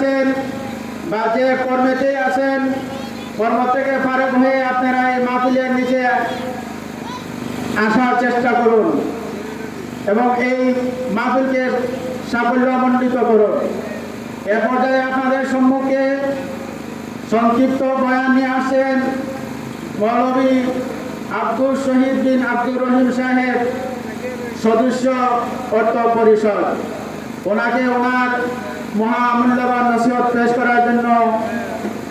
আছেন বা যে কর্মেতেই আছেন, কর্ম থেকে ফারেক হয়ে আপনারা এই মাহফিলের নিচে আসার চেষ্টা করুন এবং এই মাহফিলকে সাফল্যমণ্ডিত করুন। এ পর্যায়ে আপনাদের সম্মুখে সংক্ষিপ্ত বয়ান নিয়ে আসেন মৌলভী আব্দুল শহীদ বিন আব্দুর রহিম সাহেব, সদস্য অর্থ পরিষদ। ওনাকে ওনার মহামূল্যবান নসিহত পেশ করার জন্য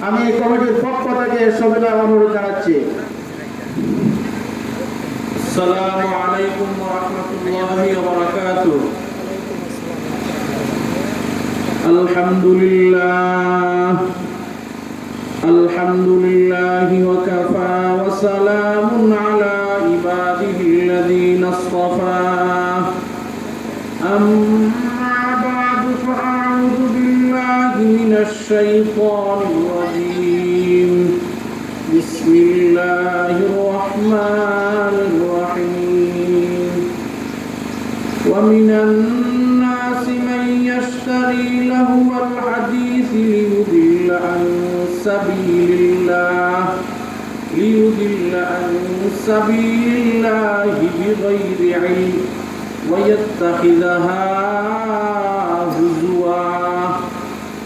আমি কমিটির পক্ষ থেকে সবিনয় অনুরোধ জানাচ্ছি। আসসালামু আলাইকুম ওয়া রাহমাতুল্লাহি ওয়া বারাকাতুহু। আলহামদুলিল্লাহি ওয়া কাফা ওয়া সালামুন আলা ইবাদিহিল্লাযীনা ইসতাফা। আম্মা বা'দু ফাআউযু বিল্লাহি মিনাশ শাইতানির রাজীম। বিসমিল্লাহির রাহমানির রাহিম। ওয়া মিনান নাসি মান ইয়াশতারি লাহওয়াল হাদীসি লিয়ুদিল্লা আন সাবিলিল্লাহি বিগাইরি ইলম ওয়া ইয়াত্তাখিযাহা হুজুয়া।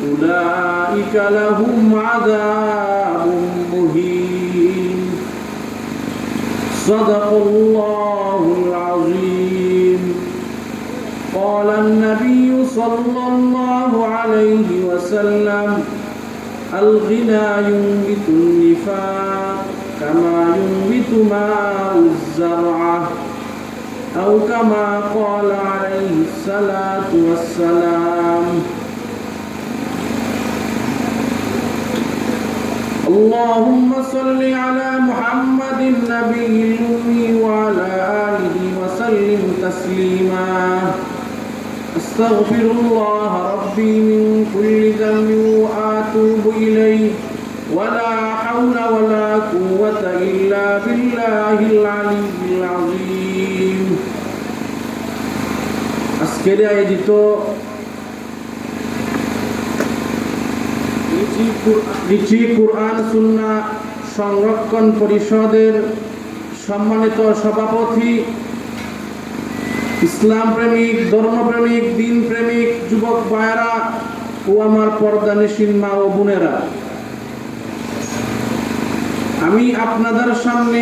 উলাইকা লাহুম আযাবুম মুহিন। সাদাকাল্লাহুল আযীম। قال النبي صلى الله عليه وسلم: الغنى ينبت النفاق كما ينبت ماء الزرع، أو كما قال عليه الصلاة والسلام. اللهم صل على محمد النبي الأمي وعلى آله وسلم تسليما. أستغفر الله ربي من كل ذنب وأتوب إليه، ولا حول ولا قوة إلا بالله العلي العظيم. আজকের আয়োজিত রিচি কুরআন সুন্নাহ সংরক্ষণ পরিষদের সম্মানিত সভাপতি, ইসলাম প্রেমিক, ধর্মপ্রেমিক, দিন প্রেমিক যুবক ভাইয়েরা ও আমার পর্দানিশীন মা ও বোনেরা, আমি আপনাদের সামনে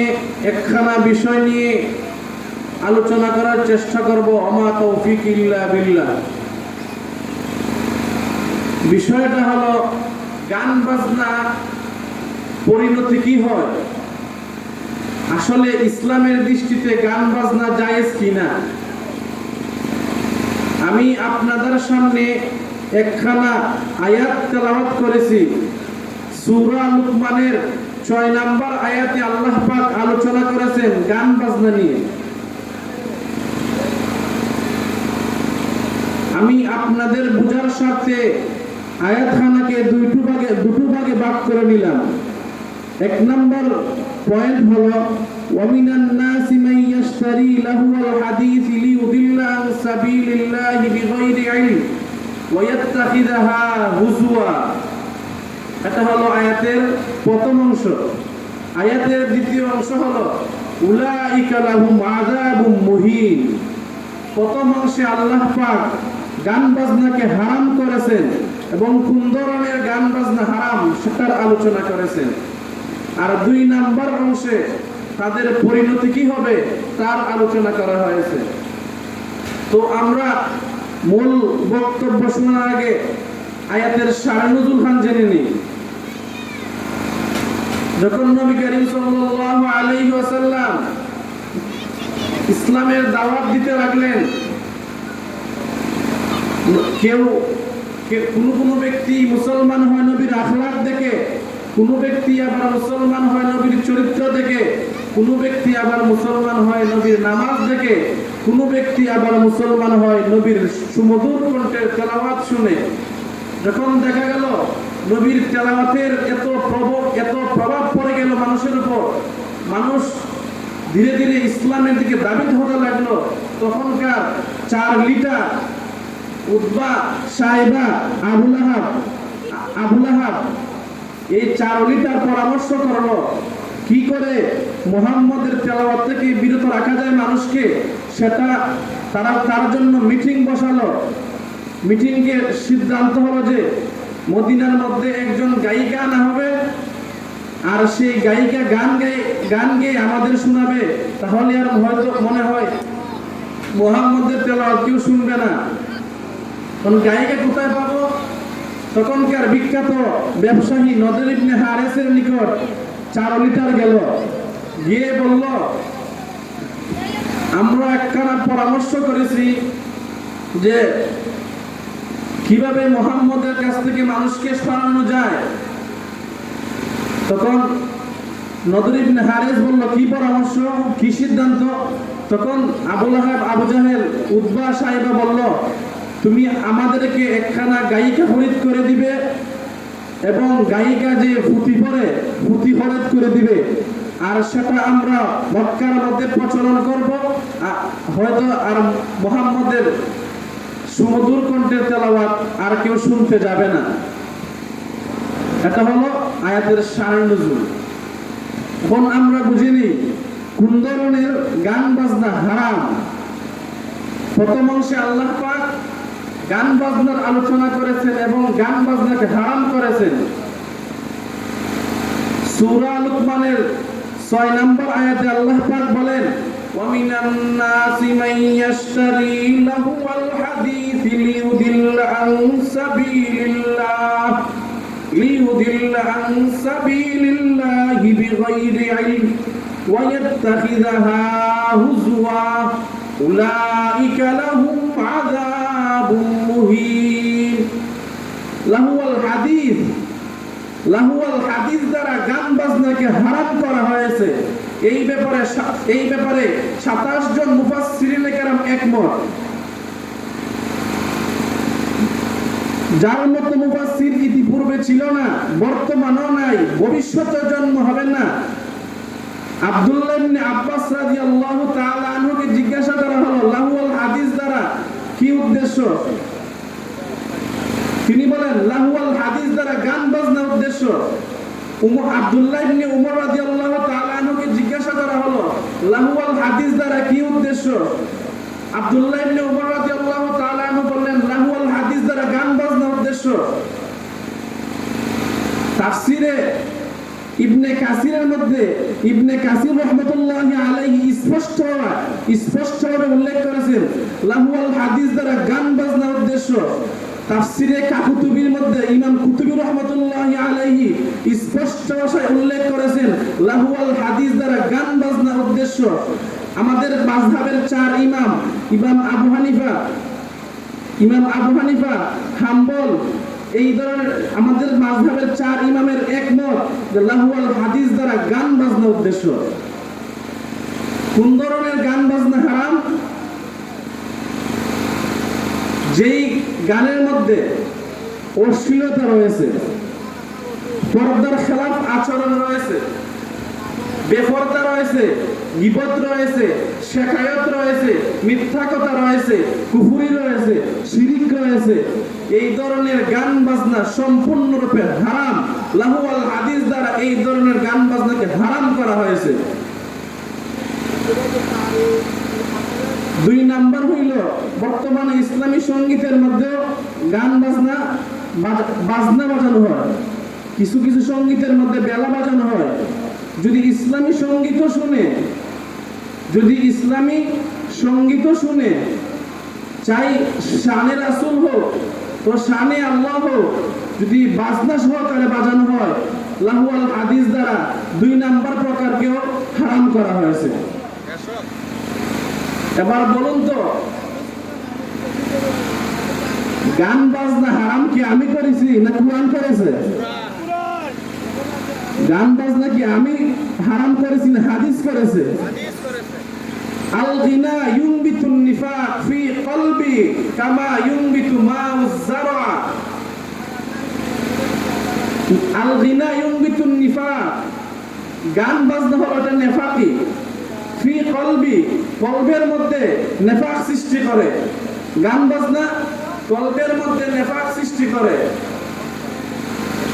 একখানা বিষয় নিয়ে আলোচনা করার চেষ্টা করব। আমা তৌফিক ইল্লা বিল্লাহ। বিষয়টা হলো গান বাজনা পরিণতি কি হয়। আসলে ইসলামের দৃষ্টিতে গান বাজনা জায়েজ কিনা। আমি আপনাদের সামনে একখানা আয়াত তেলাওয়াত করেছি। সূরা লুকমানের 6 নম্বর আয়াতে আল্লাহ পাক আলোচনা করেছেন গান বাজনা নিয়ে। আমি আপনাদের বোঝার স্বার্থে আয়াতখানাকে দুটো ভাগে ভাগ করে নিলাম। 1 নম্বর পয়েন্ট হলো ওয়ামিনান নাসি মান ইয়াশতারি লাহুল হাদিস লিয়ুদিল্লা আন সাবিলিল্লাহি বিগাইরি ইলম ওয়া ইয়াত্তাখিযাহা হুজুয়া। এটা হলো আয়াতের প্রথম অংশ। আয়াতের দ্বিতীয় অংশ হলো উলাইকা লাহুম আযাবুম মুহিন। প্রথম অংশে আল্লাহ পাক গান বাজনাকে হারাম করেছেন এবং কোন ধরনের গান বাজনা হারাম সেটার আলোচনা করেছেন। আর 2 নম্বর অংশে তাদের পরিণতি কি হবে তার আলোচনা করা হয়েছে। তো আমরা মূল বক্তব্য শোনার আগে আয়াতের শানে নুজুল খান জেনে নিই। যখন নবী করিম সাল্লাল্লাহু আলাইহি ওয়াসাল্লাম ইসলামের দাওয়াত দিতে লাগলেন, কোনো ব্যক্তি মুসলমান হয় নবীর আখলাক দেখে, কোনো ব্যক্তি আবার মুসলমান হয় নবীর চরিত্র দেখে, কোনো ব্যক্তি আবার মুসলমান হয় নবীর নামাজ দেখে, কোনো ব্যক্তি আবার মুসলমান হয় নবীর সুমধুর কণ্ঠের তেলাওয়াত শুনে। যখন দেখা গেল নবীর তেলাওয়াতের এত প্রভাব পড়ে গেল মানুষের উপর, মানুষ ধীরে ধীরে ইসলামের দিকে দাবিত হতে লাগলো, তখনকার 4 লিটার উতবা, সাইবা, আবু লাহাব এই 4 লিটার পরামর্শ করলো কি করে মুহাম্মদের তেলাওয়াত থেকে বিরত রাখা যায় মানুষকে, সেটা তার জন্য মিটিং বসালো। মিটিংয়ে সিদ্ধান্ত হলো যে মদিনার মধ্যে একজন গায়িকা আনা হবে, আর সেই গায়িকা গান গেয়ে আমাদের শোনাবে। তাহলে আর হয়তো মনে হয় মুহাম্মদের তেলাওয়াত কেউ শুনবে না। কোন গায়িকা কোথায় পাবো? তখনকার বিখ্যাত ব্যবসায়ী নদর ইবনে হারেসের নিকট 4 লিটার গেল, গিয়ে বলল, আমরা একখানা পরামর্শ করেছি যে কিভাবে মুহাম্মদের কাছ থেকে মানুষকে সরানো যায়। তখন নদর ইবনে হারেস বলল, কি পরামর্শ, কি সিদ্ধান্ত? তখন আবু লাহাব, আবু জাহেল, উতবা সাহেবা বলল, তুমি আমাদেরকে একখানা গায়িকা খরিদ করে দিবে এবং গায়িকা যে ফুটি পরে ফুটি খরিদ করে দিবে, আর সেটা আমরা মক্কার মধ্যে প্রচলন করব। হয়তো আর মুহাম্মদের সুমধুর কণ্ঠের তেলাওয়াত আর কেউ শুনতে যাবে না। এটা হলো আয়াতের শানে নুজুল। এখন আমরা বুঝিনি কোন ধরনের গান বাজনা হারাম। প্রথম অংশে আল্লাহ পাক গান বাজনার আলোচনা করেছেন এবং গান বাজনাকে হারাম করেছেন। সূরা লুকমানের 6 নম্বর আয়াতে আল্লাহ পাক বলেন, وَمِنَ النَّاسِ مَن يَشْتَرِي لَهْوَ الْحَدِيثِ لِيُضِلَّ عَن سَبِيلِ اللَّهِ بِغَيْرِ عِلْمٍ وَيَتَّخِذَهَا هُزُوًا أُولَئِكَ لَهُمْ عَذَابٌ مُهِينٌ। লাহুয়াল হাদিস দ্বারা গান বাজনাকে হারাম করা হয়েছে। এই ব্যাপারে 27 জন মুফাসসিরিনে কেরাম একমত। যার মতো মুফাসসির ইতিপূর্বে ছিল না, বর্তমানেও নাই, ভবিষ্যতে জন্ম হবে না। আব্দুল্লাহ ইবনে আব্বাস রাদিয়াল্লাহু তাআলা আনহুকে জিজ্ঞাসা করা হলো, লাহুয়াল হাদিস দ্বারা কি উদ্দেশ্য? তিনি বলেন, লাহুয়াল হাদিস দ্বারা গান বাজনার উদ্দেশ্য। আব্দুল্লাহ ইবনে উমর রাদিয়াল্লাহু তাআলা আনহুকে জিজ্ঞাসা করা হলো, লাহুয়াল হাদিস দ্বারা কি উদ্দেশ্য? আব্দুল্লাহ ইবনে উমর রাদিয়াল্লাহু তাআলা আনহু বললেন, লাহুয়াল হাদিস দ্বারা গান বাজনার উদ্দেশ্য। তাফসিরে ইবনে কাসিরের মধ্যে ইবনে কাসির রাহমাতুল্লাহি আলাইহি স্পষ্টভাবে উল্লেখ করেছেন লাহুয়াল হাদিস দ্বারা গান বাজনার উদ্দেশ্য। তাফসিরে কাকুতুবির মধ্যে ইমাম কুতুবী রাহমাতুল্লাহি আলাইহি স্পষ্ট ভাষায় উল্লেখ করেছেন লাহুয়াল হাদিস দ্বারা গান বাজনার উদ্দেশ্য। আমাদের মাযহাবের 4 ইমাম, ইমাম আবু হানিফা, হাম্বল, এই ধরনের আমাদের মাযহাবের 4 ইমামের একমত যে লাহুয়াল হাদিস দ্বারা গান বাজনার উদ্দেশ্য। কোন ধরনের গান বাজনা হারাম? যেই গানের মধ্যে অশ্লীলতা রয়েছে, পর্দার খেলাফ আচরণ রয়েছে, বেপরদা রয়েছে, গীবত রয়েছে, শেখায়ত রয়েছে, মিথ্যা কথা রয়েছে, কুফরি রয়েছে, শিরিক রয়েছে, এই ধরনের গান বাজনা সম্পূর্ণরূপে হারাম। লাহুয়াল হাদিস দ্বারা এই ধরনের গান বাজনাকে হারাম করা হয়েছে। 2 নাম্বার হইল, বর্তমানে ইসলামী সঙ্গীতের মধ্যে গান বাজনা বাজানো হয়। কিছু কিছু সঙ্গীতের মধ্যে বেলা বাজানো হয়। যদি ইসলামী সঙ্গীত শুনে চাই শানে রাসূল হোক তো শানে আল্লাহ হোক, যদি বাজনা সহকারে বাজানো হয়, লাহুয়াল হাদিস দ্বারা 2 নাম্বার প্রকারকেও হারাম করা হয়েছে। এবার বলুন তো, গান বাজনা হারাম কি আমি করেছি না কুরআন করেছে? গান বাজনা কি আমি হারাম করেছি না হাদিস করেছে? আল গিনা ইউনবিতুন নিফাক ফি কলবি কামা ইউনবিতু মাউজ যারা। আল গিনা ইউনবিতুন নিফাক, গান বাজনা হলো এটা নেফাকি। ফি কলবি, কলবের মধ্যে নেফাক সৃষ্টি করে। গান বাজনা কলবের মধ্যে নেফাক সৃষ্টি করে।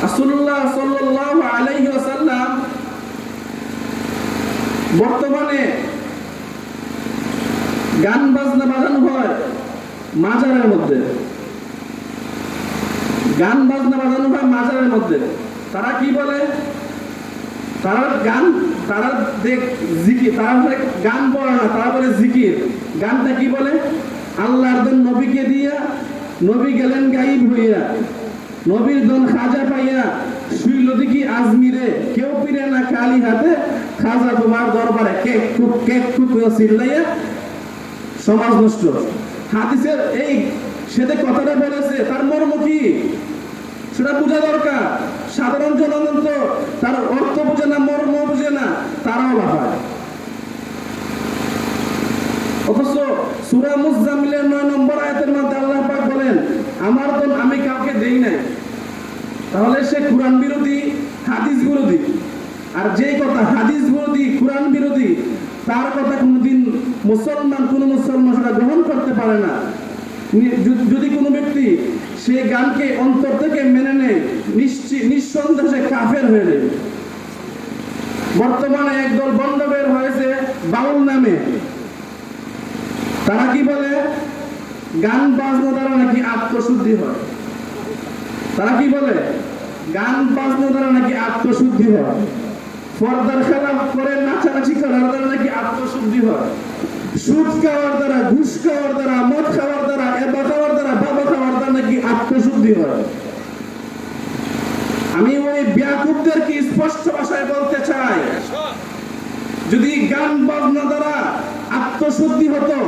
রাসূলুল্লাহ সাল্লাল্লাহু আলাইহি ওয়াসাল্লাম বর্তমানে গান বাজনা বাজানো হয় মাজারের মধ্যে, গান বাজনা বাজানো হয় মাজারের মধ্যে। তারা কি বলে? তারা জিকির, তারা গান বলে না, তারা বলে জিকির। গানটা কি বলে? আল্লাহর দন নবীকে দিয়া, নবী গেলেন গায়েব হইয়া, নবীর দন খাজা পাইয়া, শুইল দেখি আজমিরে, কেউ পিরে না খালি হাতে, খাজা তোমার দরবারে কেক কুক চিল্লাইয়া সমাজ নষ্ট। হাদিসের এই সেটা কথাটা বলেছে, তার মর্ম কি সেটা বোঝা দরকার। সাধারণ জনগণ তো তার অর্থ বোঝে না, মর্ম বোঝে না, তারাও লাফায়। অথচ সূরা মুজাম্মিলের 9 নম্বর আয়াতের মধ্যে আল্লাহ পাক বলেন, আমার দন আমি কাউকে দেই নাই। তাহলে সে কুরআন বিরোধী, হাদিস বিরোধী। আর যেই কথা হাদিস বিরোধী, কুরআন বিরোধী, তার কথা কোনোদিন কোন মুসলমান সেটা গ্রহণ করতে পারে না। যদি কোনো ব্যক্তি সে গানকে অন্তর থেকে মেনে নেয়, নিঃসন্দেহে কাফের হয়ে যাবে। বর্তমানে একদল বন্ধ বের হয়েছে বাউল নামে। তারা কি বলে? গান বাজনা দ্বারা নাকি আত্মশুদ্ধি হয়। তারা কি বলে? গান বাজনা দ্বারা নাকি আত্মশুদ্ধি হয়। পর্দার খেলাফ করে নাচানাচি করার দ্বারা নাকি আত্মশুদ্ধি হয়। সুদ খাওয়ার দ্বারা, ঘুষ খাওয়ার দ্বারা, মদ খাওয়ার দ্বারা, এবা খাওয়ার দ্বারা, বাবা খাওয়ার দ্বারা নাকি আত্মশুদ্ধি হয়। আমি ওই ব্যাকুবদেরকে স্পষ্ট ভাষায় বলতে চাই, যদি গান বাজনা দ্বারা আত্মশুদ্ধি হতো,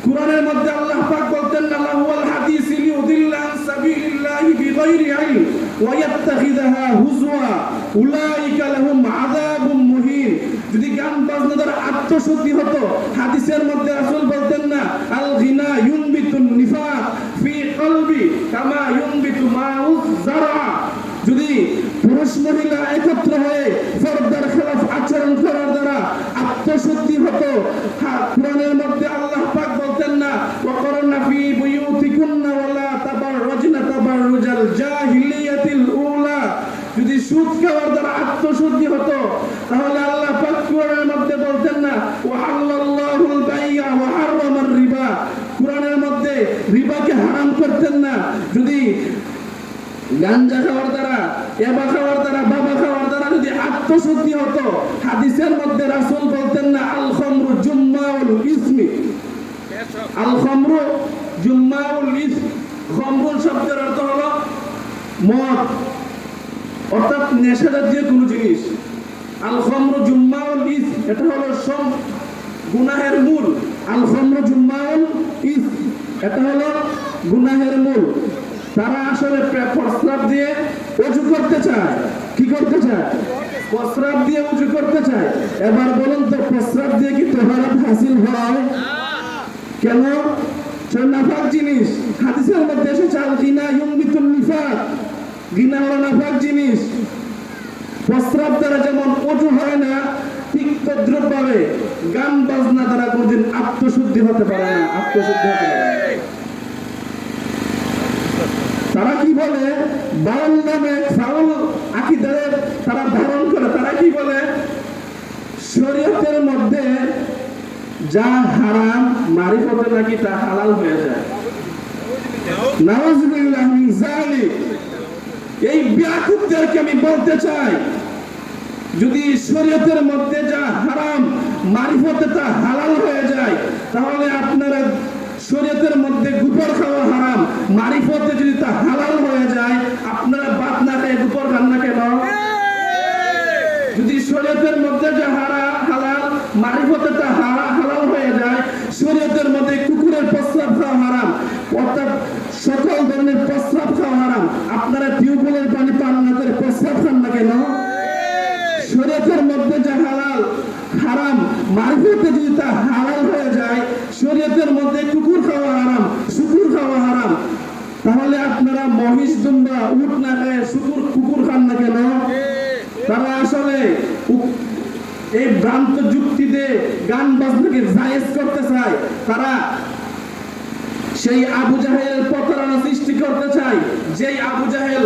কুরআনের মধ্যে আল্লাহ পাক বলতেন না, লাহুল হাদিস লিউদিল্লা আন সাবিলিল্লাহি বিগাইরি ইলম ওয়া ইয়াত্তাখিযাহা হুজওয়া উলাইকা লাহুম আযাবুম মুহিন। যদি গান বাজনা দ্বারা আত্মশুদ্ধি হতো, হাদিসের মধ্যে রাসূল বলতেন না, আল গিনা ইউনবিতুন নিফাক ফি কলবি কামা ইউনবিতু মাউজ যারা। যদি পুরুষ মহিলা একত্র হয়ে পর্দার খেলাফ আচরণ করার দ্বারা আত্মশুদ্ধি হতো, কুরআনের মধ্যে আল্লাহ পাক বলতেন না, ওয়াকরনা ফি বুয়ুতিকুন্না ওয়ালা তাবাররাজনা তাবাররুজাল জাহিলিয়াতিল উলা। যদি সুদ খাওয়ার দ্বারা আত্মশুদ্ধি হতো, তাহলে আল্লাহ পাক কুরআনের মধ্যে বলতেন না, ওয়াহাল্লাল্লাহুল বাই'a ওয়া হাররামার রিবা। কুরআনের মধ্যে রিবাকে হারাম করতেন না। যদি গাঞ্জা খাওয়ার দ্বারা, এবা খাওয়ার দ্বারা, বাবা খাওয়ার দ্বারা যদি আত্মশুদ্ধি হতো, হাদিসের মধ্যে রাসূল বলতেন না, আল খামরু জুম্মাউল ইসমি। আল খামরু জুম্মাউল ইসম। খামরুন শব্দের অর্থ হলো মদ, অর্থাৎ নেশা জাতীয় কোনো জিনিস। আল খামরু জুম্মাউল ইসম, এটা হলো সব গুনাহের মূল। আল খামরু জুম্মাউল ইসম, এটা হলো গুনাহের মূল। তারা আসলে প্রস্রাব দিয়ে ওযু করতে চায়। কি করতে চায়? প্রস্রাব দিয়ে ওযু করতে চায়। এবার বলুন তো, প্রস্রাব দিয়ে কি তাহারাত হাসিল হয়? কেন? সেটা নাফাক জিনিস। হাদিসের মধ্যে এসেছে, আল গিনা ইউনবিতুন নিফাক। গিনা হলো নাফাক জিনিস। প্রস্রাব দ্বারা যেমন ওযু হয় না, ঠিক তদ্রুপভাবে গান বাজনা দ্বারা কোনদিন আত্মশুদ্ধি হতে পারে না, আত্মশুদ্ধি হতে পারে না। তারা কি বলে? বাউল নামে ফাউল আকীদার তারা ধারণ করে। তারা কি বলে? শরীয়তের মধ্যে যা হারাম, মারিফতে নাকি তা হালাল হয়ে যায়। নাউযুবিল্লাহি মিন যালিক। এই বেয়াকুবদেরকে আমি বলতে চাই, যদি শরীয়তের মধ্যে যা হারাম, মারিফতে তা হালাল হয়ে যায়, তাহলে আপনারা শরীয়তের মধ্যে গুপর খাওয়া হারাম, মারিফতে যদি তা হালাল হয়ে যায়, আপনারা ভাত না খেয়ে গুপর খান না কেন? যদি শরীয়তের মধ্যে যা হালাল, মারিফতে তা হালাল হয়ে যায়, শরীয়তের মধ্যে কুকুরের প্রস্রাব খাওয়া হারাম, অর্থাৎ সকল ধরনের প্রস্রাব খাওয়া হারাম, আপনারা টিউবওয়েলের পানি পান না করে প্রস্রাব খান না কেন? শরীয়তের মধ্যে যা হারাম, মারিফতে যদি তা হালাল হয়ে যায়, শরীয়তের মধ্যে কুকুর খাওয়া হারাম, শুকুর খাওয়া হারাম, তাহলে আপনারা মহিষ, দুম্বা, উট না খেয়ে কুকুর খান না কেন? তারা আসলে এই ভ্রান্ত যুক্তিতে গান বাজনাকে জায়েজ করতে চায়। তারা সেই আবু জাহেল প্রতারণা সৃষ্টি করতে চায়, যেই আবু জাহেল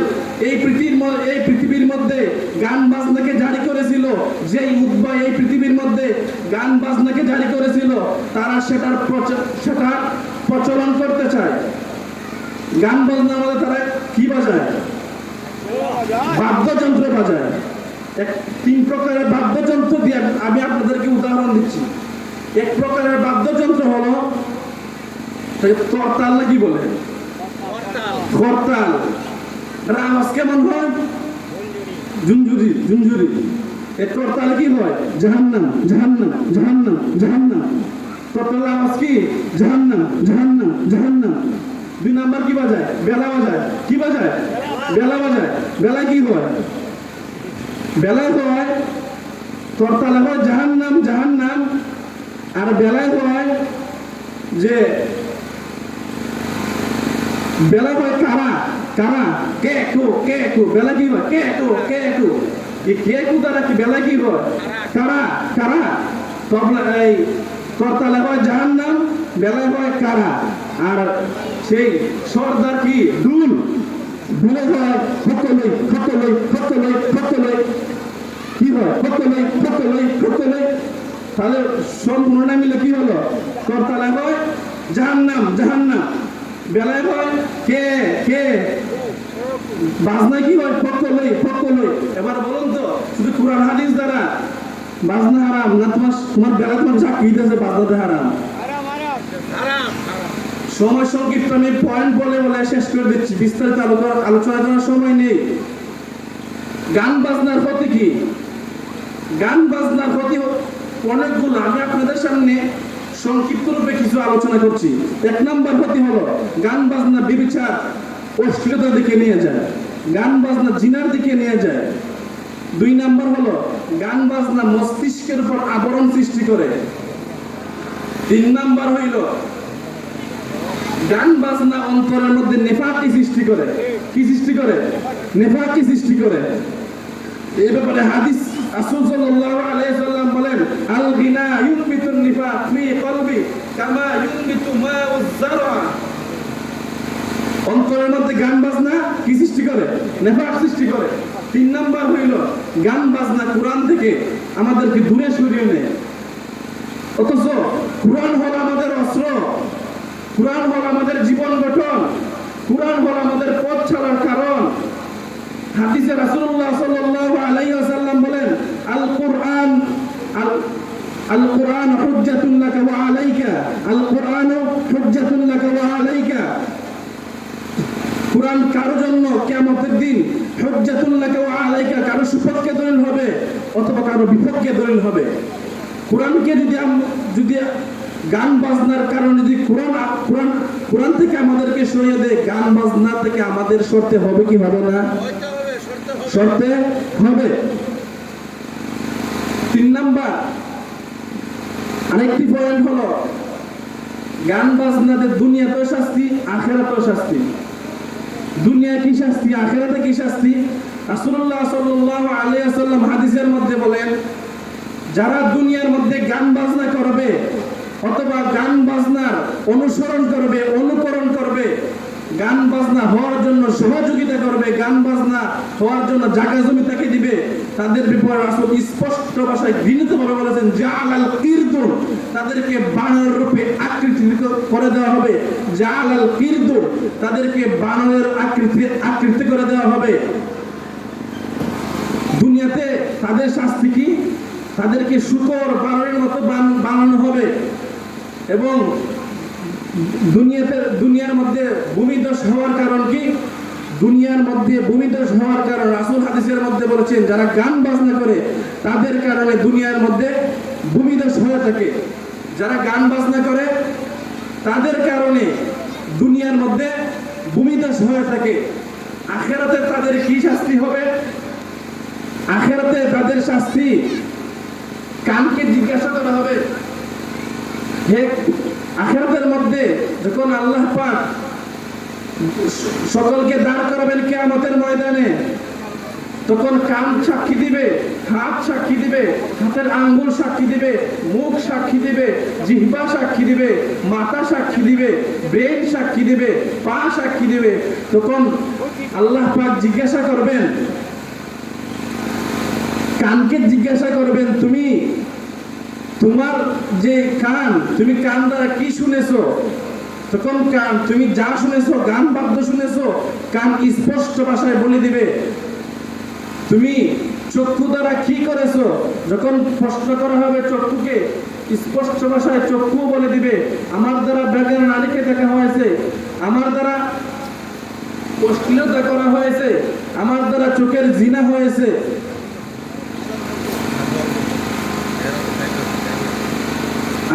মধ্যে গান বাজনাকে জারি করেছিল, যেই উদ্ভব এই পৃথিবীর মধ্যে গান বাজনাকে জারি করেছিল, তারা সেটার প্রচলন করতে চায়। গান বাজনার মধ্যে তারা কি বাজায়? বাদ্যযন্ত্র বাজায়। তিন প্রকারের বাদ্যযন্ত্র দিয়ে আমি আপনাদেরকে উদাহরণ দিচ্ছি। এক প্রকারের বাদ্যযন্ত্র হলো করতাল, না কি বলে? করতাল। আওয়াজ কেমন হয়? ঝুনঝুরি, ঝুনঝুরি। এই করতাল কি হয়? জাহান্নাম, জাহান্নাম, জাহান্নাম, জাহান্নাম। করতাল আওয়াজ কি? জাহান্নাম, জাহান্নাম, জাহান্নাম। দুই নাম্বার কি বাজায়? বেলা বাজায়। কি বাজায়? বেলা বাজায়। বেলায় কি হয়? বেলায় হয়, করতালে হয় জাহান্নাম, জাহান্নাম। আর বেলায় হয় যে বেলা হয় কারা, কারা, কে কু। বেলা কি হয়? কে কু। এই কে কু দ্বারা কি বেলা কি হয়? কারা, কারা। তবলা এই করতালে হয় জাহান্নাম, বেলায় হয় কারা। আর সেই সর্দার কি? দুল। দুলে হয় খতলই, খতলই, খতলই, খতলই। কি হয়? খতলই, খতলই, খতলই। তাহলে সম্পূর্ণ মিলে কি হলো? করতালে হয় জাহান্নাম, জাহান্নাম। বেলায় হয় কে। বাজনা কি হয়? খতলই, খতলই। এবার বলুন তো, শুধু কুরআন হাদিস দ্বারা বাজনা হারাম না তোমার বেলা তোমার সাক্ষী দিতেছে বাজনাতে হারাম? সময় সংক্ষিপ্ত, আমি পয়েন্ট বলে শেষ করে দিচ্ছি, বিস্তারিত আলোচনা করার সময় নেই। গান বাজনার ক্ষতি কি? গান বাজনার ক্ষতি অনেকগুলো, আমি আপনাদের সামনে সংক্ষিপ্ত রূপে কিছু আলোচনা করছি। এক নম্বর ক্ষতি হলো গান বাজনা ব্যভিচার, অশ্লীলতার দিকে নিয়ে যায়। গান বাজনা জিনার দিকে নিয়ে যায়। দুই নাম্বার হলো গান বাজনা মস্তিষ্কের উপর আবরণ সৃষ্টি করে। তিন নাম্বার হইল গান বাজনা অন্তরের মধ্যে নেফাকি সৃষ্টি করে। কি সৃষ্টি করে? নেফাকি সৃষ্টি করে। এই ব্যাপারে হাদিস রাসূল সাল্লাল্লাহু আলাইহি ওয়াসাল্লাম বলেন, আল গিনা ইউনবিতুন নিফাক ফি কলবি কামা ইউনবিতু মাউজ যারা। অন্তরের মধ্যে গান বাজনা কি সৃষ্টি করে? নেফাক সৃষ্টি করে। তিন নাম্বার হইল গান বাজনা কোরআন থেকে আমাদেরকে দূরে সরিয়ে নেয়। অথচ কোরআন হলো আমাদের অস্ত্র, কোরআন হলো আমাদের জীবন গঠন, কোরআন হলো আমাদের পথ চলার কারণ। হাদিসে রাসূলুল্লাহ সাল্লাল্লাহু আলাইহি ওয়াসাল্লাম বলেন, আল কুরআন হুজ্জাতুন লাকা ওয়া আলাইকা, আল কুরআন হুজ্জাতুন লাকা ওয়া আলাইকা। কুরআন কারো জন্য কিয়ামতের দিন হুজ্জাতুন লাকা ওয়া আলাইকা, কারো সুপক্ষে দলিল হবে অথবা কারো বিপক্ষে দলিল হবে। কোরআনকে যদি গান বাজনার কারণে যদি কোরআন থেকে আমাদেরকে সরিয়ে দেয়, গান বাজনা থেকে আমাদের সরতে হবে কি হবে না? সরতে হবে। তিন নাম্বার আরেকটি পয়েন্ট হলো গান বাজনাতে দুনিয়াতেও শাস্তি, আখিরাতেও শাস্তি। দুনিয়া কি শাস্তি, আখিরাতে কি শাস্তি? রাসূলুল্লাহ সাল্লাল্লাহু আলাইহি ওয়াসাল্লাম হাদিসের মধ্যে বলেন, যারা দুনিয়ার মধ্যে গান বাজনা করবে অথবা গান বাজনার অনুসরণ করবে, অনুকরণ করবে, গান বাজনা হওয়ার জন্য সহযোগিতা করবে, গান বাজনা হওয়ার জন্য জায়গা জমি তাকে দিবে, তাদের ব্যাপারে রাসূল স্পষ্ট ভাষায় ঘৃণিতভাবে বলেছেন, জাআলাল কিরদুন, তাদেরকে বানর রূপে আকৃতি করে দেওয়া হবে। জাআলাল কিরদুন, তাদেরকে বানরের আকৃতি করে দেওয়া হবে। দুনিয়াতে তাদের শাস্তি কি? তাদেরকে শূকর বানরের মতো বানানো হবে। এবং দুনিয়ার মধ্যে ভূমিধস হওয়ার কারণ কি? দুনিয়ার মধ্যে ভূমিধস হওয়ার কারণ রাসূল হাদিসের মধ্যে বলেছেন, যারা গান বাজনা করে তাদের কারণে দুনিয়ার মধ্যে ভূমিধস হয়ে থাকে। যারা গান বাজনা করে তাদের কারণে দুনিয়ার মধ্যে ভূমিধস হয়ে থাকে। আখিরাতে তাদের কি শাস্তি হবে? আখিরাতে তাদের শাস্তি, কানকে জিজ্ঞাসা করা হবে। হে, আখিরাতের মধ্যে যখন আল্লাহ পাক সকলকে দাঁড় করাবেন কিয়ামতের ময়দানে, তখন কান সাক্ষী দিবে, হাত সাক্ষী দিবে, হাতের আঙ্গুল সাক্ষী দিবে, মুখ সাক্ষী দিবে, জিহ্বা সাক্ষী দিবে, মাথা সাক্ষী দিবে, ব্রেন সাক্ষী দিবে, পা সাক্ষী দিবে। তখন আল্লাহ পাক জিজ্ঞাসা করবেন, কানকে জিজ্ঞাসা করবেন, তুমি তোমার যে কান, তুমি কান দ্বারা কি শুনেছো? তখন কান তুমি যা শুনেছো, গান বাদ্য শুনেছো, কান স্পষ্ট ভাষায় বলে দিবে। তুমি চক্ষু দ্বারা কি করেছো? যখন প্রশ্ন করা হবে চক্ষুকে, স্পষ্ট ভাষায় চক্ষু বলে দিবে, আমার দ্বারা বেগার নারীকে দেখা হয়েছে, আমার দ্বারা অশ্লীলতা করা হয়েছে, আমার দ্বারা চোখের জিনা হয়েছে।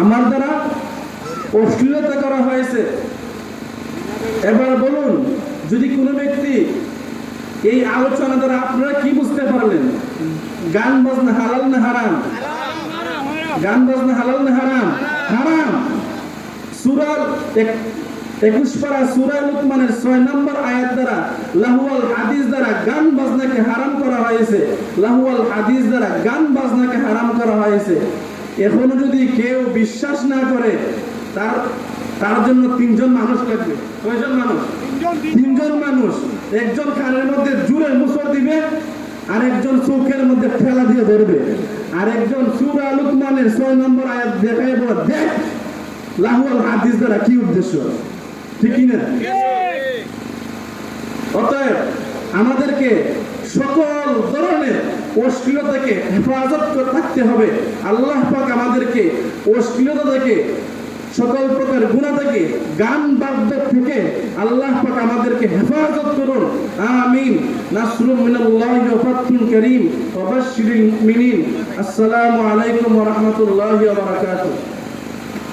আমার দ্বারা অশ্লীলতা করা হয়েছে। এবার বলুন, যদি কোনো ব্যক্তি এই আলোচনা দ্বারা আপনারা কি বুঝতে পারলেন? গান বাজনা হালাল না হারাম? গান বাজনা হালাল না হারাম? হারাম। সূরা 21 পারা সূরা লুকমানের 6 নম্বর আয়াত দ্বারা লাহুয়াল হাদিস দ্বারা গান বাজনাকে হারাম করা হয়েছে। লাহুয়াল হাদিস দ্বারা গান বাজনাকে হারাম করা হয়েছে। এখনো যদি কেউ বিশ্বাস না করে, তার জন্য তিনজন মানুষ লাগবে। কয়জন মানুষ? তিনজন মানুষ। একজন কানের মধ্যে জুড়ে মুসর দিবে, আরেকজন চোখের মধ্যে ঠেলা দিয়ে ধরবে, আরেকজন সূরা লুকমানের 6 নম্বর আয়াত দেখায় বলে, দেখ লাহুয়াল হাদিস দ্বারা কি উদ্দেশ্য। ঠিক কি না? অতএব আমাদেরকে সকল ধরনের অশ্লীলতাকে হেফাজত করে থাকতে হবে। আল্লাহ পাক আমাদেরকে অশ্লীলতা থেকে, সকল প্রকার গুনাহ থেকে, গান বাদ্য থেকে আল্লাহ পাক আমাদেরকে হেফাজত করুন। আমিন। নাসরুম মিনাল্লাহি ওয়া ফাতহুন কারীম ওয়া বাশশিরিল মুমিনিন। আসসালামু আলাইকুম ওয়া রাহমাতুল্লাহি ওয়া বারাকাতুহু।